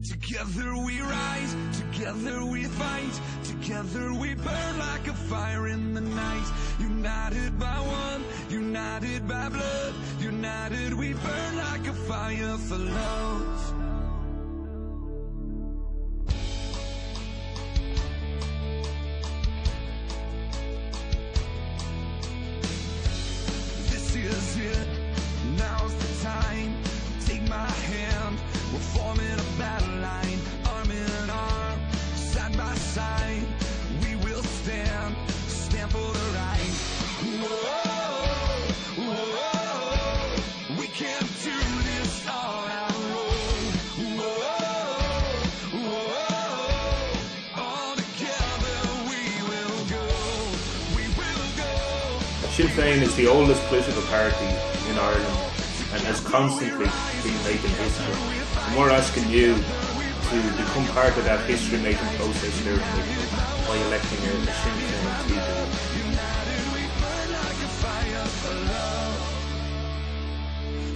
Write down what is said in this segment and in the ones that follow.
Together we rise, together we fight, together we burn like a fire in the night. United by one, united by blood, united we burn like a fire for love. This is it, now's the time. Take my hand, we're forming a battle line, arm in arm, side by side. We will stand for the right. Whoa, whoa, we can't do this on our own. Whoa, whoa, all together we will go. Sinn Féin is the oldest political party in Ireland and has constantly been making history. And we're asking you to become part of that history-making process here in Wicklow by electing a Sinn Féin TD.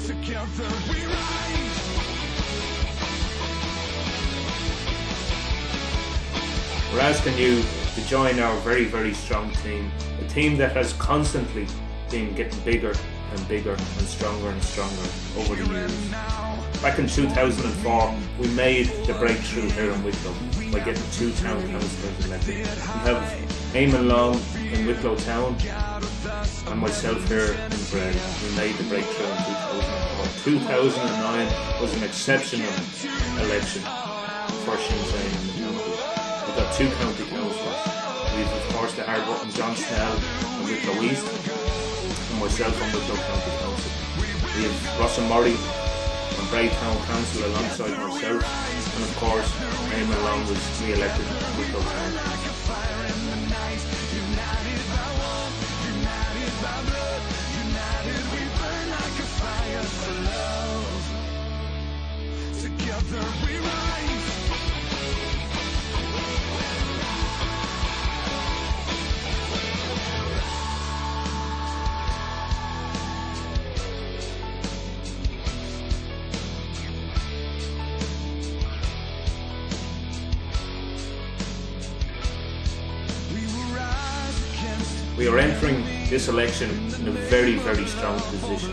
Together we rise. We're asking you to join our very, very strong team, a team that has constantly been getting bigger and bigger and stronger over the years. Back in 2004, we made the breakthrough here in Wicklow by getting 2 town councillors elected. We have Eamon Long in Wicklow Town and myself here in Bray. We made the breakthrough in 2004. 2009 was an exceptional election for Sinn Féin in the county. We've got 2 county councillors. We've of course the hard-working John Snell in Wicklow East, myself on Wicklow County Council. We have Ross and Murray on Bray Town Council alongside myself, and of course Eamon Long was re-elected in Wicklow Town Council. Together we rise. We are entering this election in a very, very strong position.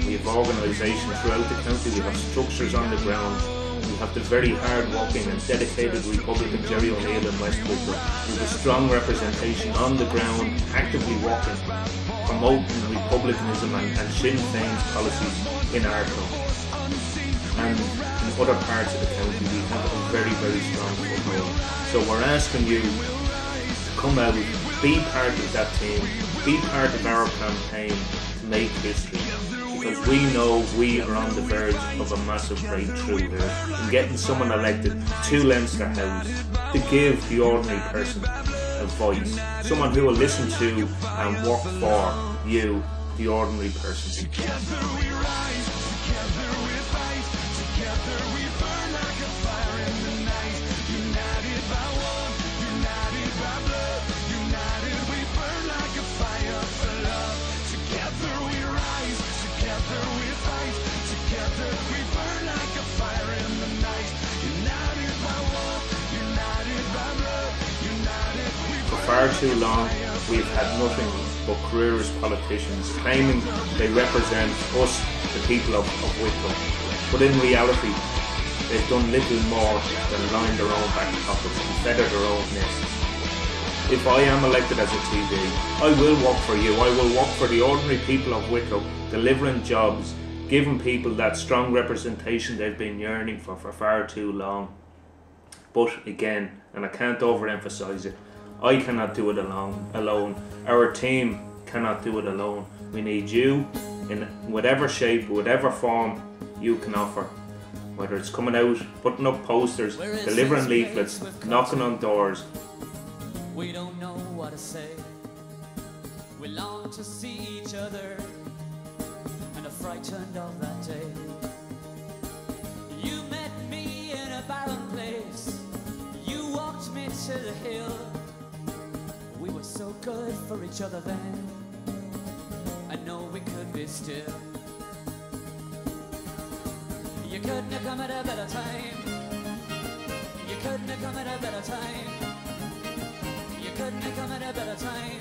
We have organisation throughout the county, we have structures on the ground, we have the very hard-working and dedicated Republican Jerry O'Neill in West Wicklow. We have a strong representation on the ground, actively working, promoting republicanism and Sinn Féin's policies in our county. And in other parts of the county we have a very, very strong foothold. So we're asking you to come out, be part of that team, be part of our campaign to make history, because we know we are on the verge of a massive breakthrough here in getting someone elected to Leinster House to give the ordinary person a voice, someone who will listen to and work for you, the ordinary person. Together we rise, together we fight, together we burn like a fire in the night. United by one, united by blood, united we burn like a fire for love. Together we rise, together we fight, together we burn like a fire in the night. United by one, united by blood, united we burn. For far too long we've had nothing but careerist politicians claiming they represent us, the people of Wicklow. But in reality, they've done little more than line their own back pockets and feather their own nests. If I am elected as a TD, I will work for you. I will work for the ordinary people of Wicklow, delivering jobs, giving people that strong representation they've been yearning for far too long. But again, and I can't overemphasise it, I cannot do it alone. Our team cannot do it alone. We need you in whatever shape, whatever form you can offer. Whether it's coming out, putting up posters, delivering leaflets, knocking on doors. We don't know what to say. We long to see each other and are frightened of that day. You met me in a barren place. You walked me to the hill. We were so good for each other then. I know we could be still. You couldn't have come at a better time. couldn't have come at a better time. You couldn't have come at a better time.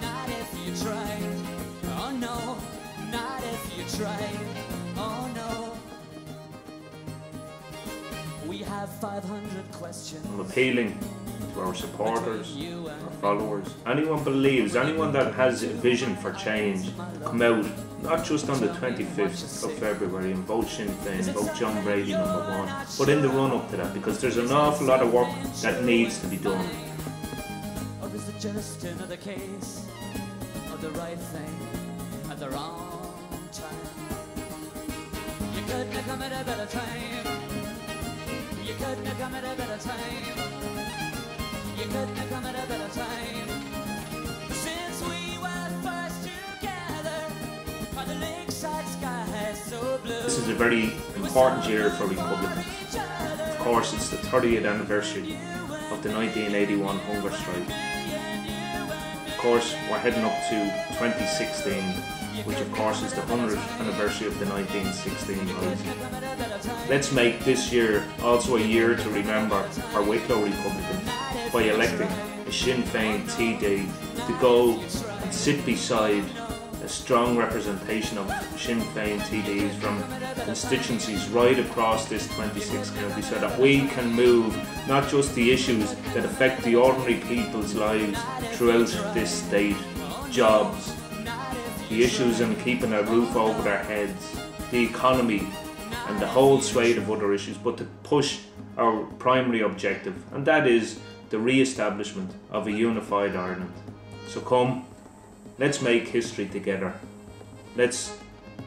Not if you tried. Oh no, not if you tried. Oh no. We have 500 questions. I'm appealing to our supporters, our followers, anyone believes, anyone that has a vision for change, come out, not just on the 25th of February and vote Sinn Féin, vote John Brady #1, but in the run up to that, because there's an awful lot of work that needs to be done. Or is it just another case of the right thing at the wrong time? You couldn't have come at a better time. You couldn't have come at a better time. You couldn't have come at a better time. Since we were first together by the lakeside sky so blue. This is a very important year for Republicans. Of course, it's the 30th anniversary of the 1981 hunger strike. Of course, we're heading up to 2016, which of course is the 100th anniversary of the 1916 Rising. Let's make this year also a year to remember our Wicklow Republicans by electing a Sinn Féin TD to go and sit beside a strong representation of Sinn Féin TDs from constituencies right across this 26 county, so that we can move not just the issues that affect the ordinary people's lives throughout this state, jobs, the issues in keeping a roof over their heads, the economy, and the whole swathe of other issues, but to push our primary objective, and that is the re-establishment of a unified Ireland. So come, let's make history together. Let's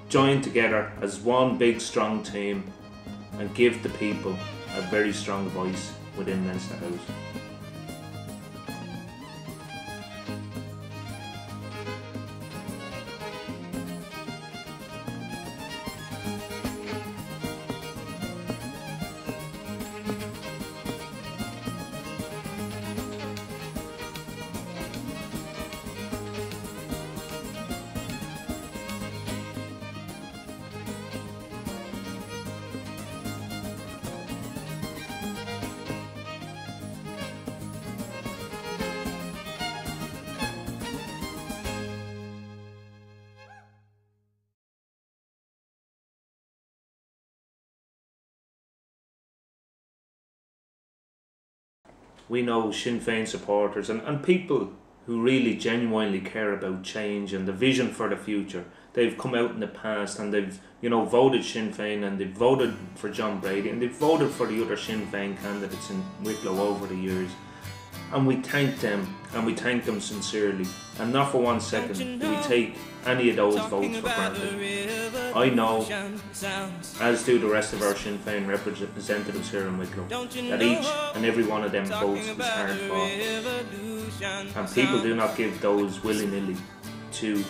join together as one big strong team and give the people a very strong voice within Leinster House. We know Sinn Féin supporters and people who really genuinely care about change and the vision for the future. They've come out in the past and they've, voted Sinn Féin, and they've voted for John Brady, and they've voted for the other Sinn Féin candidates in Wicklow over the years. And we thank them, and we thank them sincerely. And not for 1 second do we take any of those votes for granted. I know, as do the rest of our Sinn Féin representatives here in Wicklow, that each and every one of them votes was hard fought. And people do not give those willy-nilly to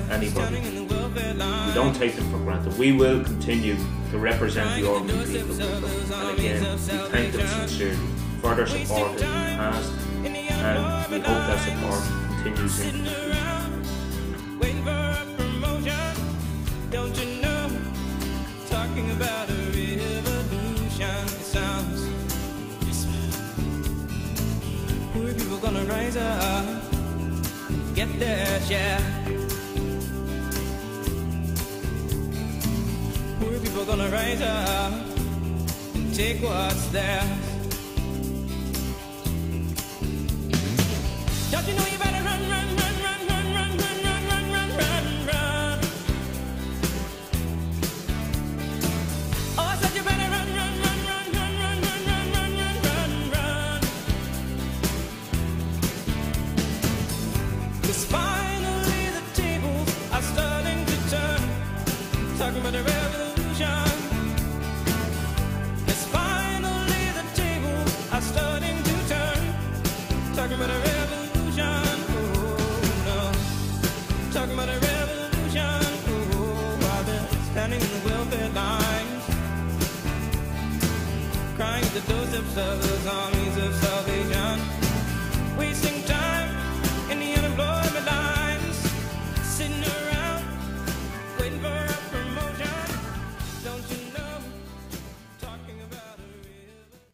anybody. We don't take them for granted. We will continue to represent the ordinary people of Wicklow. And again, we thank them sincerely for their support in the past, and we hope that support continues into the future. Waiting for a promotion, don't you know? Talking about a revolution, it sounds. Poor people gonna rise up, get their share. Poor people gonna rise up and take what's theirs. Don't you know you better run, run, run, run, run, run, run, run, run, run, run, run. Oh, I said you better run, run, run, run, run, run, run, run, run, run, run. 'Cause finally the tables are starting to turn. Talking about a revolution. 'Cause finally the tables are starting to turn. Talking about a revolution. Talking about a revolution, while they're standing in the welfare lines, crying at the doorsteps of the